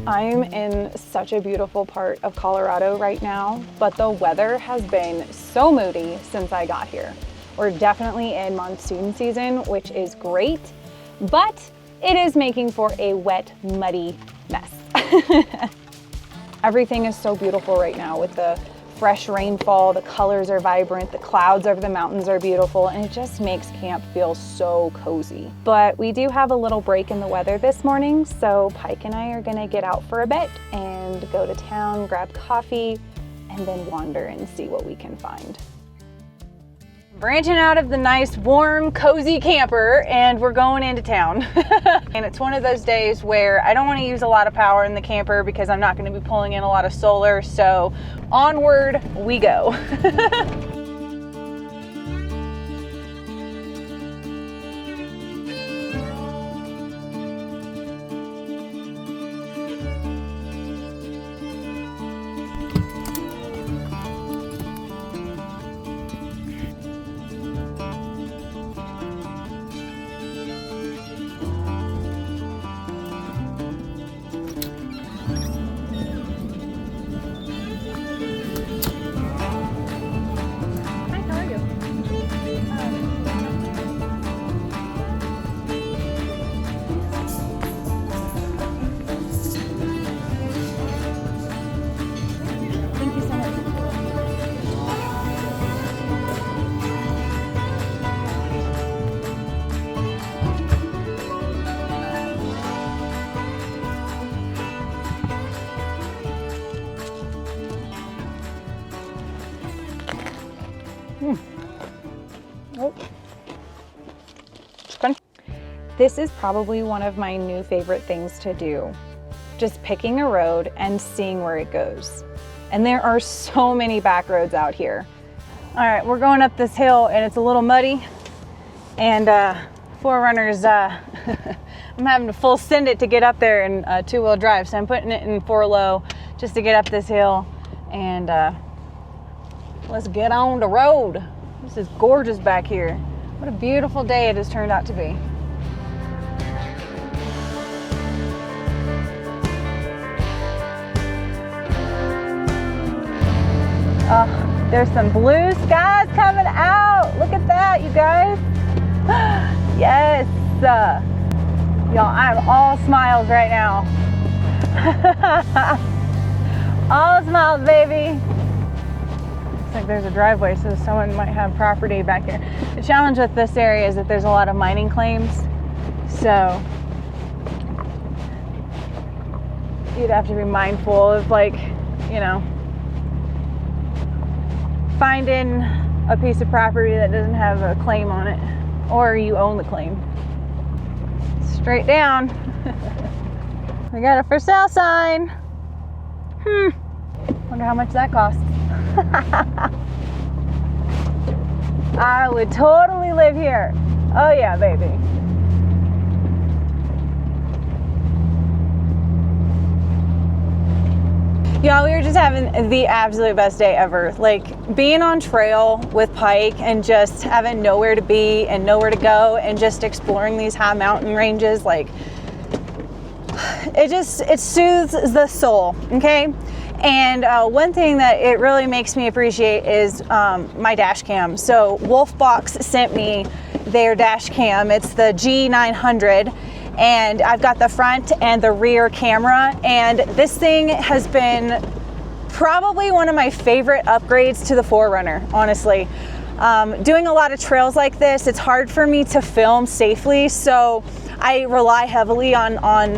I'm in such a beautiful part of Colorado right now, but the weather has been so moody since I got here. We're definitely in monsoon season, which is great, but it is making for a wet, muddy mess. Everything is so beautiful right now with the fresh rainfall, the colors are vibrant, the clouds over the mountains are beautiful, and it just makes camp feel so cozy. But we do have a little break in the weather this morning, so Pike and I are gonna get out for a bit and go to town, grab coffee, and then wander and see what we can find. Branching out of the nice, warm, cozy camper, and we're going into town. And it's one of those days where I don't want to use a lot of power in the camper because I'm not going to be pulling in a lot of solar, so onward we go. Oh. It's fun. This is probably one of my new favorite things to do. Just picking a road and seeing where it goes. And there are so many back roads out here. All right, we're going up this hill and it's a little muddy. And 4Runner's, I'm having to full send it to get up there in 2-wheel drive. So I'm putting it in 4-low just to get up this hill. And let's get on the road. This is gorgeous back here. What a beautiful day it has turned out to be. Oh, there's some blue skies coming out. Look at that, you guys. Yes. Y'all, I'm all smiles right now. All smiles, baby. Looks like there's a driveway, so someone might have property back here. The challenge with this area is that there's a lot of mining claims, so you'd have to be mindful of, like, you know, finding a piece of property that doesn't have a claim on it, or you own the claim. Straight down. We got a for sale sign. Wonder how much that costs. I would totally live here. Oh yeah, baby. Y'all, we were just having the absolute best day ever. Like, being on trail with Pike and just having nowhere to be and nowhere to go and just exploring these high mountain ranges, like, it soothes the soul, okay? And one thing that it really makes me appreciate is my dash cam. So Wolfbox sent me their dash cam. It's the G900, and I've got the front and the rear camera, and this thing has been probably one of my favorite upgrades to the 4Runner, honestly. Doing a lot of trails like this, it's hard for me to film safely, so I rely heavily on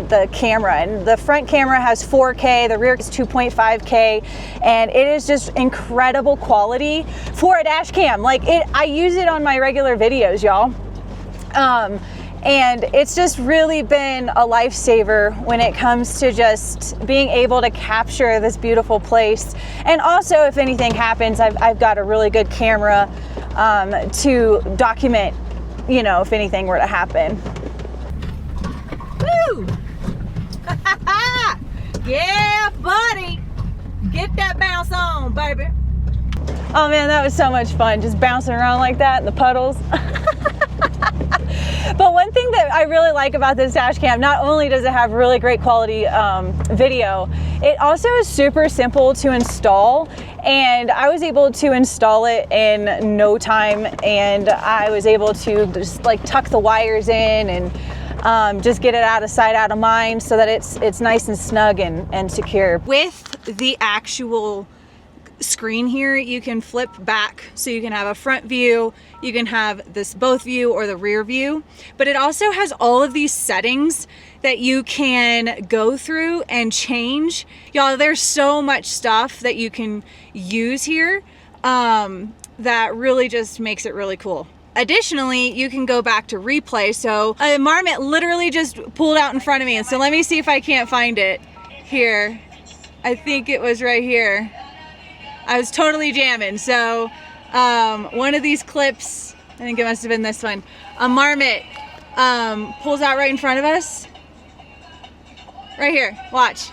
the camera. And the front camera has 4K, the rear is 2.5K, and it is just incredible quality for a dash cam. Like, I use it on my regular videos, y'all. And it's just really been a lifesaver when it comes to just being able to capture this beautiful place. And also, if anything happens, I've got a really good camera to document, you know, if anything were to happen. Woo! Yeah, buddy! Get that bounce on, baby. Oh man, that was so much fun, just bouncing around like that in the puddles. But one thing that I really like about this dash cam, not only does it have really great quality video, it also is super simple to install, and I was able to install it in no time, and I was able to just like tuck the wires in and just get it out of sight, out of mind, so that it's nice and snug and secure. With the actual screen here, you can flip back, so you can have a front view, you can have this both view or the rear view, but it also has all of these settings that you can go through and change. Y'all, there's so much stuff that you can use here that really just makes it really cool. Additionally, you can go back to replay. So a marmot literally just pulled out in front of me, and so let me see if I can't find it here. I think it was right here. I was totally jamming. So one of these clips, I think it must have been this one, a marmot pulls out right in front of us. Right here, watch.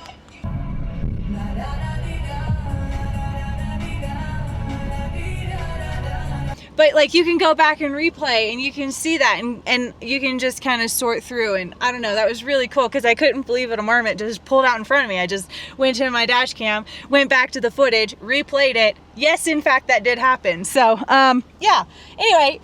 But like, you can go back and replay and you can see that, and you can just kind of sort through, and I don't know, that was really cool because I couldn't believe it. A marmot just pulled out in front of me. I just went to my dash cam, went back to the footage, replayed it. Yes, in fact, that did happen. So yeah, anyway,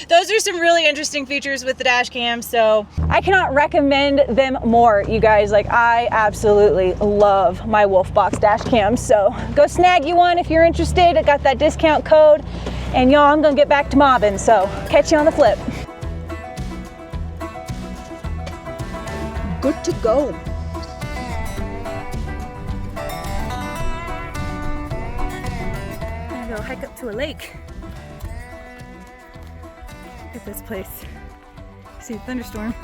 those are some really interesting features with the dash cam. So I cannot recommend them more, you guys. Like, I absolutely love my Wolfbox dash cam. So go snag you one if you're interested. I got that discount code. And y'all, I'm gonna get back to mobbing, so catch you on the flip. Good to go. I'm gonna go hike up to a lake. Look at this place. See the thunderstorm.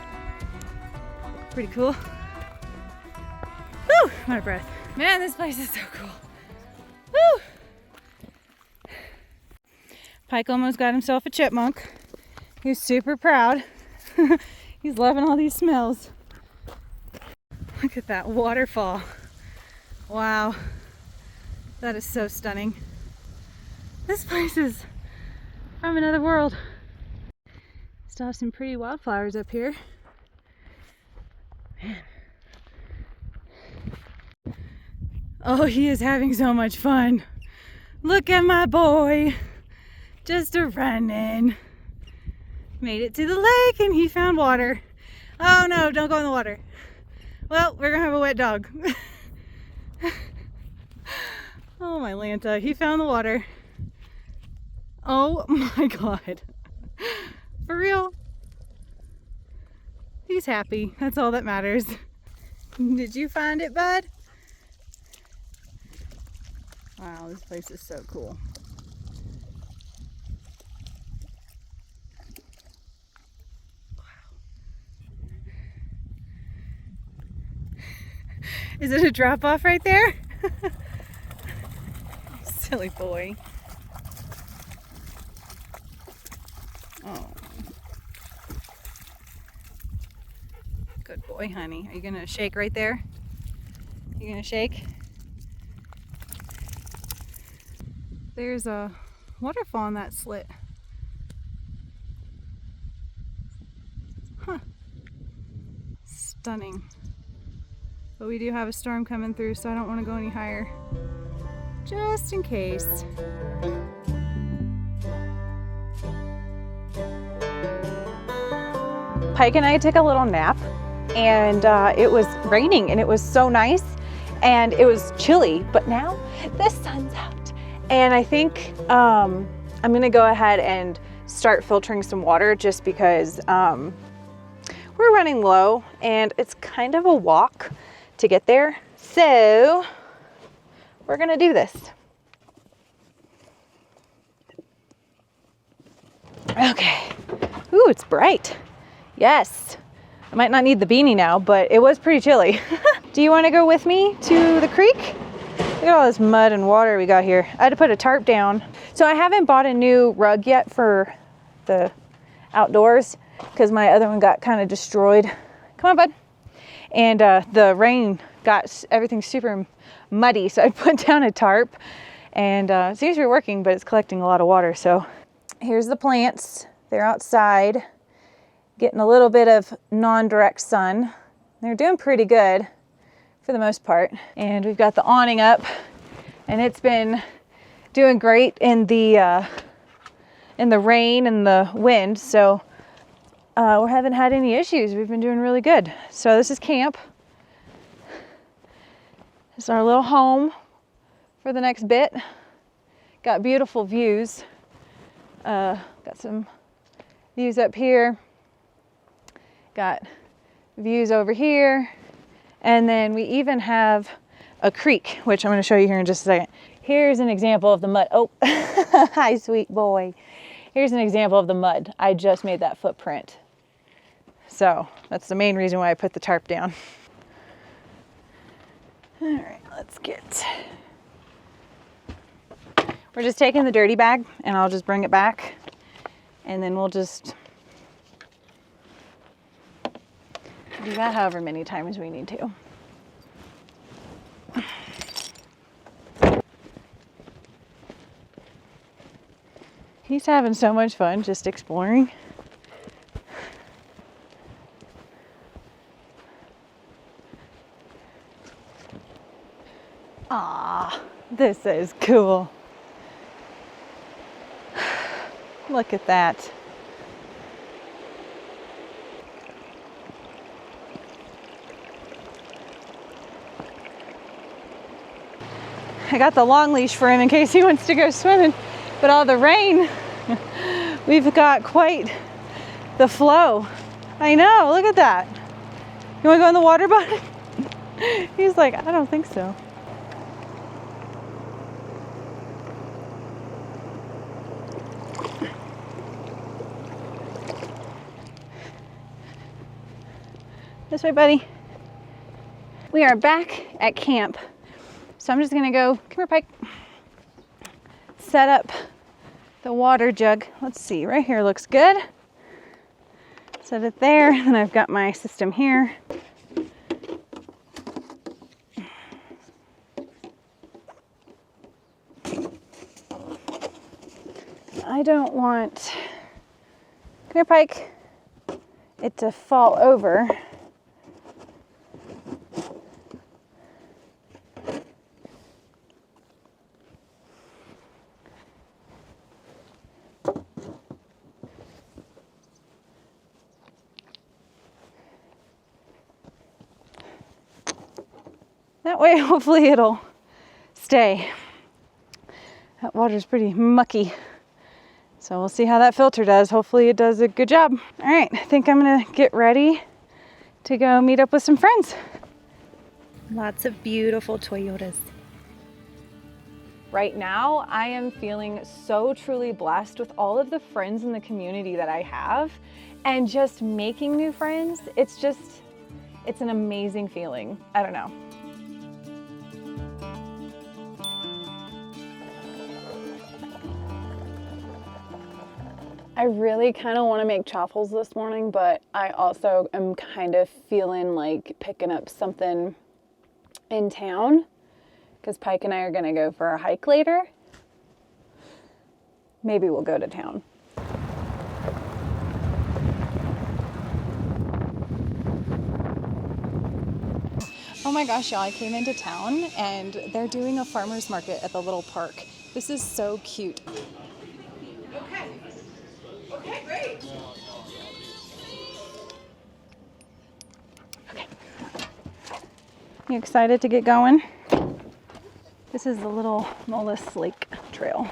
Pretty cool. Woo! I'm out of breath. Man, this place is so cool. Woo! Pike almost got himself a chipmunk. He was super proud. He's loving all these smells. Look at that waterfall. Wow. That is so stunning. This place is from another world. Still have some pretty wildflowers up here. Man. Oh, he is having so much fun. Look at my boy. Just a running. Made it to the lake and he found water. Oh no, don't go in the water. Well, we're gonna have a wet dog. Oh my Lanta, he found the water. Oh my God. For real? He's happy. That's all that matters. Did you find it, bud? Wow, this place is so cool. Is it a drop off right there? Silly boy. Oh. Good boy, honey. Are you gonna shake right there? You gonna shake? There's a waterfall in that slit. Huh. Stunning. But we do have a storm coming through, so I don't want to go any higher. Just in case. Pike and I took a little nap, and it was raining, and it was so nice, and it was chilly, but now the sun's out. And I think I'm gonna go ahead and start filtering some water, just because we're running low, and it's kind of a walk to get there. So we're gonna do this. Okay. Ooh, it's bright. Yes. I might not need the beanie now, but it was pretty chilly. Do you want to go with me to the creek? Look at all this mud and water we got here. I had to put a tarp down. So I haven't bought a new rug yet for the outdoors because my other one got kind of destroyed. Come on, bud. And the rain got everything super muddy, so I put down a tarp, and it seems to be working, but it's collecting a lot of water. So here's the plants. They're outside, getting a little bit of non-direct sun. They're doing pretty good for the most part. And we've got the awning up, and it's been doing great in the rain and the wind. So we haven't had any issues. We've been doing really good. So this is camp. This is our little home for the next bit. Got beautiful views. Got some views up here. Got views over here. And then we even have a creek, which I'm going to show you here in just a second. Here's an example of the mud. Oh, hi, sweet boy. Here's an example of the mud. I just made that footprint. So that's the main reason why I put the tarp down. All right, let's get... We're just taking the dirty bag, and I'll just bring it back, and then we'll just do that however many times we need to. He's having so much fun just exploring. Ah, this is cool. Look at that. I got the long leash for him in case he wants to go swimming, but all the rain, we've got quite the flow. I know, look at that. You want to go in the water, bud? He's like, I don't think so. This way, buddy. We are back at camp. So I'm just gonna go, come here, Pike. Set up the water jug. Let's see, right here looks good. Set it there, and I've got my system here. I don't want, come here, Pike, it to fall over. That way, hopefully it'll stay. That water's pretty mucky. So we'll see how that filter does. Hopefully it does a good job. All right, I think I'm gonna get ready to go meet up with some friends. Lots of beautiful Toyotas. Right now, I am feeling so truly blessed with all of the friends in the community that I have, and just making new friends. It's an amazing feeling. I don't know. I really kind of want to make chaffles this morning, but I also am kind of feeling like picking up something in town because Pike and I are going to go for a hike later. Maybe we'll go to town. Oh my gosh, y'all, I came into town and they're doing a farmer's market at the little park. This is so cute. Okay. Okay, great. Okay. You excited to get going? This is the little Mullis Lake Trail.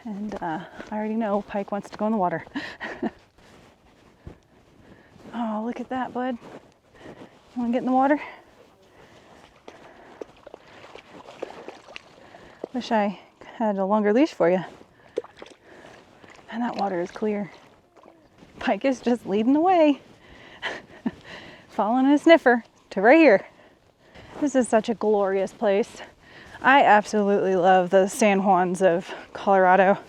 And I already know Pike wants to go in the water. Oh, look at that, bud. You want to get in the water? Wish I had a longer leash for you. And that water is clear. Pike is just leading the way. Following a sniffer to right here. This is such a glorious place. I absolutely love the San Juans of Colorado.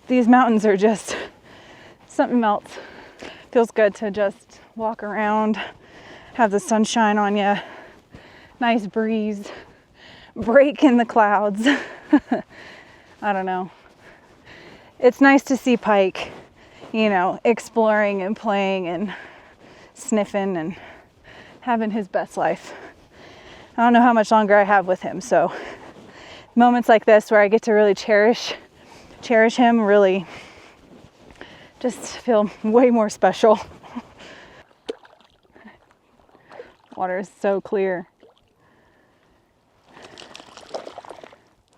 These mountains are just something else. Feels good to just walk around, have the sunshine on you, nice breeze, break in the clouds. I don't know. It's nice to see Pike you know, exploring and playing and sniffing and having his best life. I don't know how much longer I have with him, so moments like this where I get to really cherish him really just feel way more special. Water is so clear.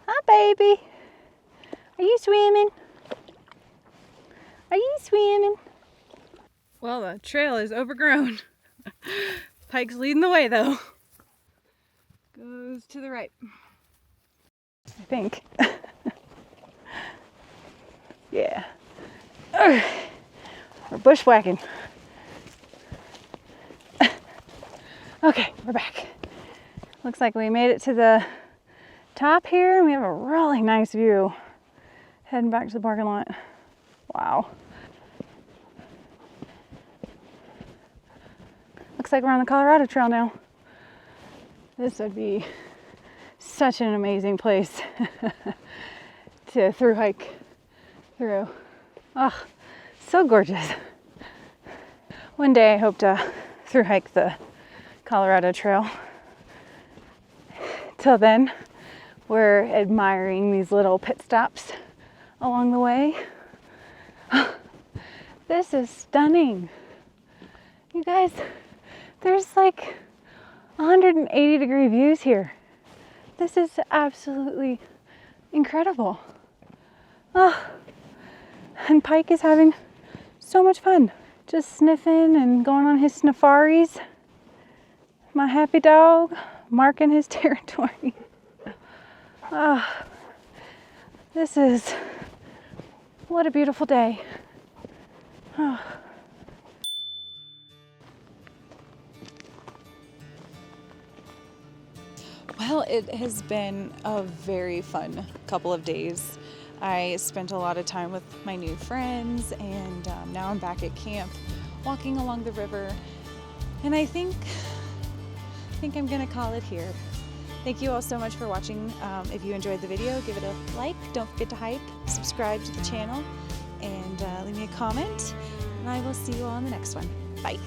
Hi, baby. Are you swimming? Are you swimming? Well, the trail is overgrown. Pike's leading the way, though. Goes to the right, I think. Yeah. We're bushwhacking. Okay, we're back. Looks like we made it to the top here, and we have a really nice view. Heading back to the parking lot. Wow. Looks like we're on the Colorado Trail now. This would be such an amazing place to through hike through. Oh, so gorgeous. One day I hope to through hike the Colorado Trail. Till then, we're admiring these little pit stops along the way. This is stunning. You guys, there's like 180-degree views here. This is absolutely incredible. Oh, and Pike is having so much fun. Just sniffing and going on his snifaries. My happy dog marking his territory. Oh, this is, what a beautiful day. Oh. Well, it has been a very fun couple of days. I spent a lot of time with my new friends, and now I'm back at camp walking along the river, and I think I'm gonna call it here. Thank you all so much for watching. If you enjoyed the video, give it a like, don't forget to hype, subscribe to the channel, and leave me a comment, and I will see you all in the next one. Bye.